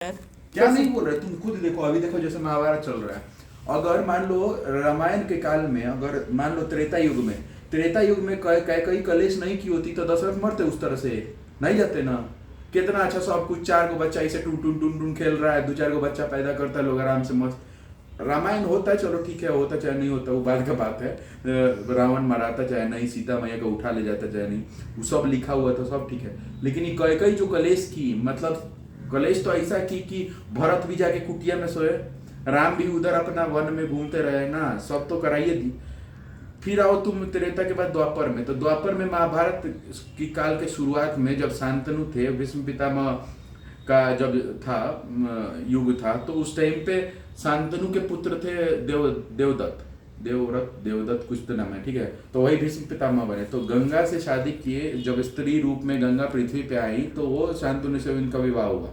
क्या जैसे नहीं बोल रहे, तुम खुद देखो, अभी देखो जैसे महाभारत चल रहा है। अगर मान लो रामायण के काल में, अगर मान लो त्रेता युग में कई कलेश नहीं की होती तो दशरथ मरते उस तरह से? नहीं जाते ना। कितना अच्छा सब कुछ, 4 गो बच्चा इसे टून टून टून टून खेल रहा है, 2 4 गो बच्चा पैदा करता है, लोग आराम से मस्त। रामायण होता है, चलो ठीक है, होता चाहे नहीं होता वो बाद का बात है। रावण मराता चाहे नहीं, सीता मैया को उठा ले जाता चाहे नहीं, वो सब लिखा हुआ था, सब ठीक है। लेकिन ये कई कई जो कलेश की, मतलब कलेश तो ऐसा की कि भरत भी जाके कुटिया में सोए, राम भी उधर अपना वन में घूमते रहे ना, सब तो कराइए दी। फिर आओ तुम त्रेता के बाद द्वापर में, तो द्वापर में महाभारत की काल के शुरुआत में जब शांतनु थे, भीष्म पितामह का जब था युग था, तो उस टाइम पे शांतनु के पुत्र थे देवदत्त, देवदत्त कुछ तो नाम है, ठीक है। तो वही भीष्म पितामह बने। तो गंगा से शादी किए, जब स्त्री रूप में गंगा पृथ्वी पे आई तो वो शांतनु से इनका विवाह हुआ।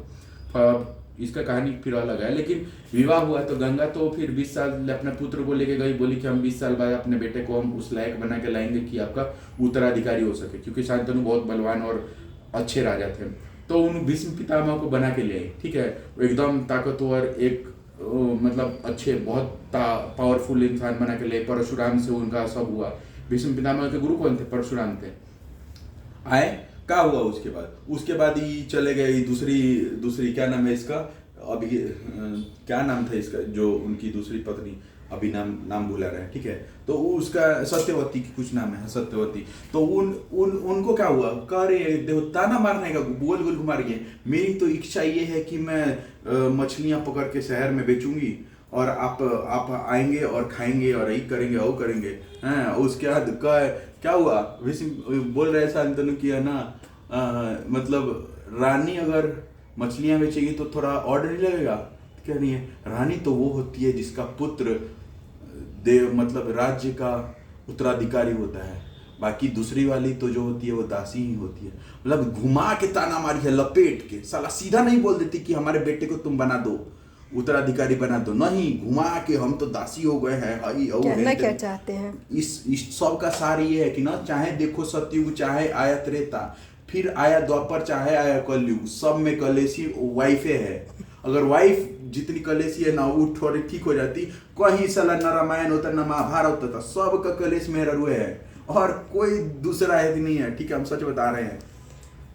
अब इसका कहानी फिर अलग है, लेकिन विवाह हुआ तो गंगा तो फिर 20 साल अपने पुत्र को लेके गई, बोली कि हम 20 साल बाद अपने बेटे को हम उस लायक बना के लाएंगे कि आपका उत्तराधिकारी हो सके, क्योंकि शांतनु बहुत बलवान और अच्छे राजा थे। तो उन भीष्म पितामह को बना के ले आई, ठीक है। वो एकदम ताकतवर, एक मतलब अच्छे बहुत पावरफुल इंसान बना के ले। परशुराम से उनका सब हुआ। भीष्म पितामह के गुरु कौन थे? परशुराम थे। आए, क्या हुआ उसके बाद ही चले गए दूसरी दूसरी क्या नाम है इसका, अभी क्या नाम था इसका, जो उनकी दूसरी पत्नी, अभी नाम नाम भुला रहा है, ठीक है। तो उसका सत्यवती की कुछ नाम है, सत्यवती। तो उनको क्या हुआ, कह रहे देवता ना मारने का, गोल गोल घुमा रही है। मेरी तो इच्छा ये है कि मैं मछलियां पकड़ के शहर में बेचूंगी, और आप आएंगे और खाएंगे और यही करेंगे और करेंगे हैं। उसके बाद क्या हुआ, विष्णु बोल रहे शांतनु किया ना, मतलब रानी अगर मछलियां बेचेगी तो थोड़ा ऑर्डर नहीं लगेगा? क्या नहीं है, रानी तो वो होती है जिसका पुत्र देव मतलब राज्य का उत्तराधिकारी होता है। बाकी दूसरी वाली तो जो होती है वो दासी ही होती है। मतलब घुमा के ताना मारी है, लपेट के, साला सीधा नहीं बोल देती कि हमारे बेटे को तुम बना दो, उत्तराधिकारी बना दो, नहीं, घुमा के हम तो दासी हो गए हैं। कहना क्या चाहते हैं? इस सब का सार ये है कि ना, चाहे देखो सतयुग, चाहे आया त्रेता, फिर आया द्वापर, चाहे आया कलयुग, सब में कलेशी वाइफे है। अगर वाइफ जितनी कलेशी है ना, वो थोड़ी ठीक हो जाती, कहीं साला न रामायण होता न महाभारत होता, सबका कलेश मेहर रुए है, और कोई दूसरा है नहीं है, ठीक है, हम सच बता रहे हैं,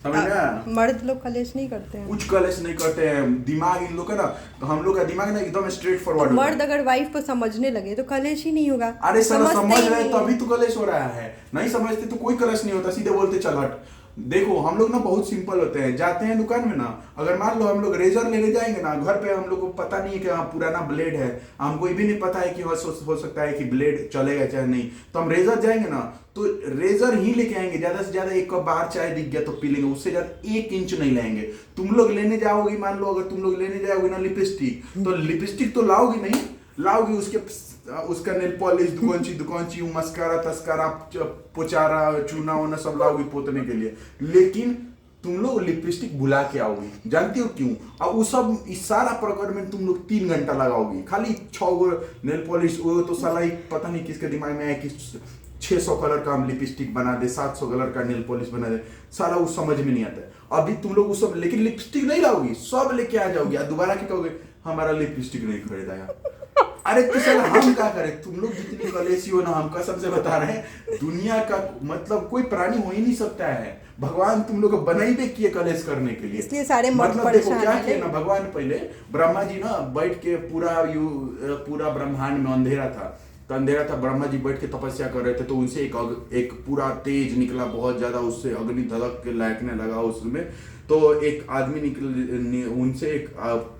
समझ गया। मर्द लोग कलेश नहीं करते हैं, कुछ कलेश नहीं करते हैं, दिमाग इन लोग का ना, तो हम लोग का दिमाग ना एकदम स्ट्रेट तो फॉरवर्ड। मर्द अगर वाइफ को समझने लगे तो कलेश ही नहीं होगा। अरे सर, समझ ही रहे नहीं तो है। अभी तो कलेश हो रहा है, नहीं समझते तो कोई कलेश नहीं होता, सीधे बोलते चल हट। देखो हम लोग ना बहुत सिंपल होते हैं, जाते हैं दुकान में ना, अगर मान लो हम लोग रेजर लेने जाएंगे ना, घर पे हम लोग को पता नहीं है कि हाँ पुराना ब्लेड है, हमको ये भी नहीं पता है कि हो सकता है कि ब्लेड चलेगा चाहे नहीं, तो हम रेजर जाएंगे ना तो रेजर ही लेके आएंगे, ज्यादा से ज्यादा एक कप बाहर चाय दिख गया तो पी लेंगे, उससे ज्यादा 1 इंच नहीं लेंगे। तुम लोग लेने जाओगे, मान लो अगर तुम लोग लेने जाओगे ना लिपस्टिक, तो लिपस्टिक तो लाओगे नहीं, लाओगे उसका नेल पॉलिश, दुकानची मस्कारा तस्कारा पोचारा चूना वूना सब लाओगी पोतने के लिए, लेकिन तुम लोग लिपस्टिक भुला के आओगी। जानती हो क्यों? और वो सब इस सारा प्रकरण में तुम लोग 3 घंटा लगाओगी, खाली 6 गो नेल पॉलिश, वो तो साला पता नहीं किसके दिमाग में है कि 600 कलर का हम लिपस्टिक बना दे, 700 कलर का नेल पॉलिश बना दे, सारा वो समझ में नहीं आता है। अभी तुम लोग वो सब, लेकिन लिपस्टिक नहीं लाओगी, सब लेके आ जाओगी, दोबारा क्या कहोगे, हमारा लिपस्टिक नहीं खरीदा यार। अरे तो सर हम क्या करें, तुम लोग जितनी कलेशी हो ना, हम कसम से बता रहे हैं, दुनिया का मतलब कोई प्राणी हो ही नहीं सकता है, भगवान तुम लोग को बनाई भी किए कलेश करने के लिए, इसलिए सारे मर्द मतलब देखो परेशान क्या हैं। किए ना भगवान, पहले ब्रह्मा जी ना बैठ के पूरा ब्रह्मांड में अंधेरा था, तो अंधेरा था, ब्रह्मा जी बैठ के तपस्या कर रहे थे, तो उनसे एक पूरा तेज निकला बहुत ज्यादा, उससे अग्नि धधक के लहकने लगा उसमें। तो एक आदमी उनसे एक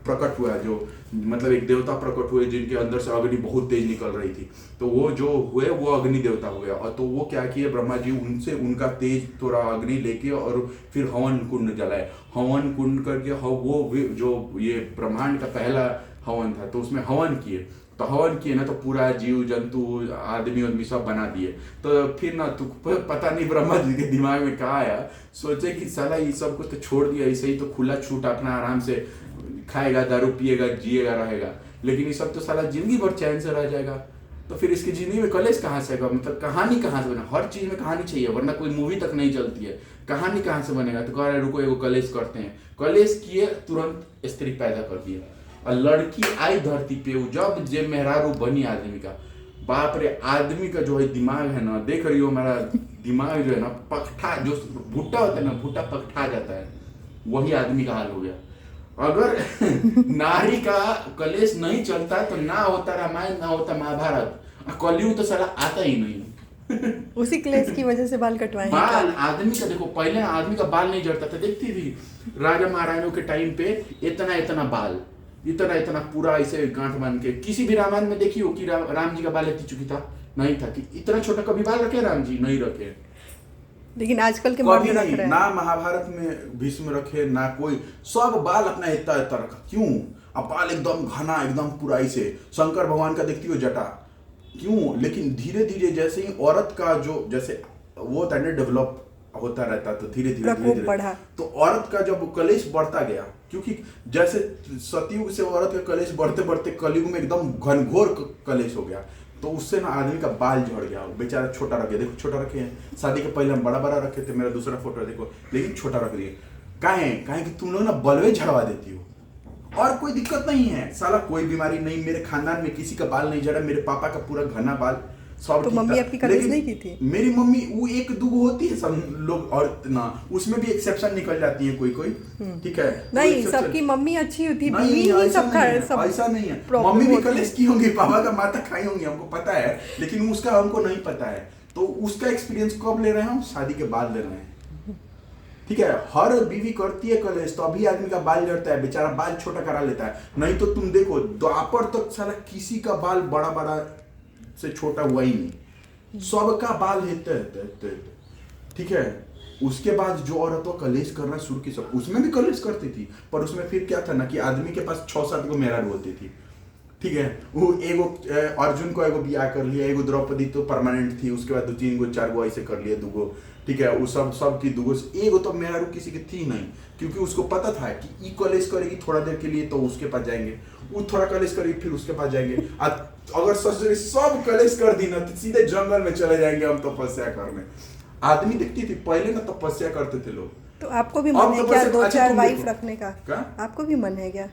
प्रकट हुआ, जो मतलब एक देवता प्रकट हुए जिनके अंदर से अग्नि बहुत तेज निकल रही थी, तो वो जो हुए वो अग्नि देवता हुए। और तो वो क्या किए, ब्रह्मा जी उनसे उनका तेज थोड़ा अग्नि लेके और फिर हवन कुंड जलाए, हवन कुंड करके वो जो ये ब्रह्मांड का पहला हवन था, तो उसमें हवन किए, तो हवन किए ना, तो पूरा जीव जंतु आदमी सब बना दिए। तो फिर ना तो पता नहीं ब्रह्मा जी के दिमाग में क्या आया, सोचे कि साला ये सब कुछ तो छोड़ दिया, ऐसे ही तो खुला छूट अपना आराम से खाएगा, दारू पिएगा, जिएगा, रहेगा, लेकिन ये सब तो साला जिंदगी भर चैन से रह जाएगा। तो फिर इसकी जिंदगी में कलेश कहाँ से आएगा? मतलब कहानी कहाँ से बना? हर चीज में कहानी चाहिए, वरना कोई मूवी तक नहीं चलती है। कहानी कहाँ से बनेगा? तो कह रहे रुको एगो कलेश करते हैं, कलेश किए तुरंत स्त्री पैदा कर दिए, और लड़की आई धरती पे, जब जे मेहरारू बनी आदमी का, बाप रे, आदमी का जो है दिमाग है ना, देख रही हो हमारा दिमाग जो है ना, पकठा, जो भुट्टा होता है ना, भुट्टा पकठा जाता है, वही आदमी का हाल हो गया। अगर नारी का कलेश नहीं चलता तो ना होता रामायण, ना होता महाभारत, कलयुग तो साला आता ही नहीं। उसी क्लेश की वजह से बाल कटवाए हैं बाल क्या? आदमी का देखो, पहले आदमी का बाल नहीं झड़ता था, देखती थी राजा महाराजाओं के टाइम पे, इतना इतना बाल, इतना इतना पूरा ऐसे गांठ बांध के। किसी भी रामायण में देखी हो कि राम जी का बाल इतनी चुकी था? नहीं था। कि इतना छोटा कभी बाल रखे राम जी? नहीं रखे। लेकिन आजकल के मर्द कभी रख नहीं, रहे ना हैं। महाभारत में भीष्म रखे, ना कोई, सब बाल अपना इतना इतना रखा। क्यों? अब बाल एकदम घना, एकदम पूरा ऐसे। शंकर भगवान का देखती हो जटा, क्यों? लेकिन धीरे धीरे जैसे ही औरत का जो, जैसे वो होता है ना, डेवलप होता रहता, तो धीरे धीरे प्रकोप बढ़ा। तो औरत का जब कलेश बढ़ता गया, क्योंकि जैसे सतयुग से औरत का कलेश बढ़ते बढ़ते कलयुग में एकदम घनघोर कलेश हो गया, तो उससे ना आदमी का बाल झड़ गया, बेचारा छोटा रखे। देखो छोटा रखे हैं, शादी के पहले हम बड़ा बड़ा रखे थे, मेरा दूसरा फोटो देखो, लेकिन छोटा रख दिए। काहे कि तुम लोग ना बलवे झड़वा देती हो, और कोई दिक्कत नहीं है, साला कोई बीमारी नहीं, मेरे खानदान में किसी का बाल नहीं झड़ा, मेरे पापा का पूरा घना बाल, सब तो ठीक मम्मी था। आपकी कलेश लेकिन नहीं की थी? मेरी मम्मी वो एक दो होती है, सब लोग, और ना उसमें भी एक्सेप्शन निकल जाती है कोई कोई, ठीक है। नहीं, exception- सबकी मम्मी अच्छी होती है, नहीं, बीवी ही ऐसा सबका नहीं है, सब ऐसा नहीं है। problem मम्मी भी होती है। कलेश की होंगी, पापा का माता खाई होंगी, हमको पता है, लेकिन उसका हमको नहीं पता है। तो उसका एक्सपीरियंस कब ले रहे हैं हम? शादी के बाद ले रहे हैं, ठीक है। हर बीवी करती है कलेश, तो अभी आदमी का बाल झड़ता है, बेचारा बाल छोटा करा लेता है। नहीं तो तुम देखो द्वापर तक साला किसी का बाल बड़ा बड़ा से छोटा हुआ ही नहीं, सबका बाल हेते, ठीक है। उसके बाद जो औरत वो कलेश करना शुरू की, सब उसमें भी कलेश करती थी, पर उसमें फिर क्या था ना कि आदमी के पास 6-7 गो मेहरारू होती थी, ठीक है। वो एगो अर्जुन को एगो बियाह कर लिया, एगो द्रौपदी तो परमानेंट थी, उसके बाद 2-3 गो 4 गो ऐसे कर लिए, 2 गो, ठीक है। वो सब की 2 गो, एगो तो मेहरारू किसी की थी नहीं, क्योंकि उसको पता था कि ई कलेश करेगी थोड़ा देर के लिए तो उसके पास जाएंगे, वो थोड़ा कलेश करेगी फिर उसके पास जाएंगे। अगर सब कलेश कर दी ना तो सीधे जंगल में चले जाएंगे हम तपस्या करने। आदमी दिखती थी पहले ना तपस्या करते थे लोग। तो आपको भी मन है क्या 2-4 वाइफ रखने का? आपको भी मन है क्या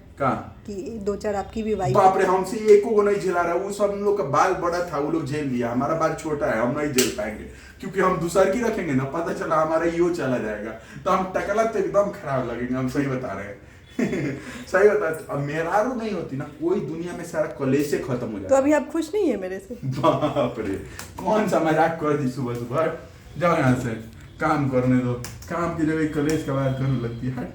कि 2-4 आपकी भी वाइफ? बाप रे, हमसे एको को नहीं झेला रहा, वो सब लोग का बाल बड़ा था, वो लोग झेल लिया, हमारा बाल छोटा है, हम नहीं झेल पाएंगे, क्योंकि हम दूसर की रखेंगे ना, पता चला हमारा यो चला जाएगा, तो हम टकला तो एकदम खराब लगेंगे। हम सही बता रहे हैं। सही बता। अब मेहरारू नहीं होती ना, कोई दुनिया में सारा कलेश से खत्म हो जाता। तो अभी आप खुश नहीं है मेरे से? बाप रे, कौन सा मजाक कर दी सुबह सुबह। जाओ यहाँ से, काम करने दो, काम की जगह कलेश का बात करने लगती है।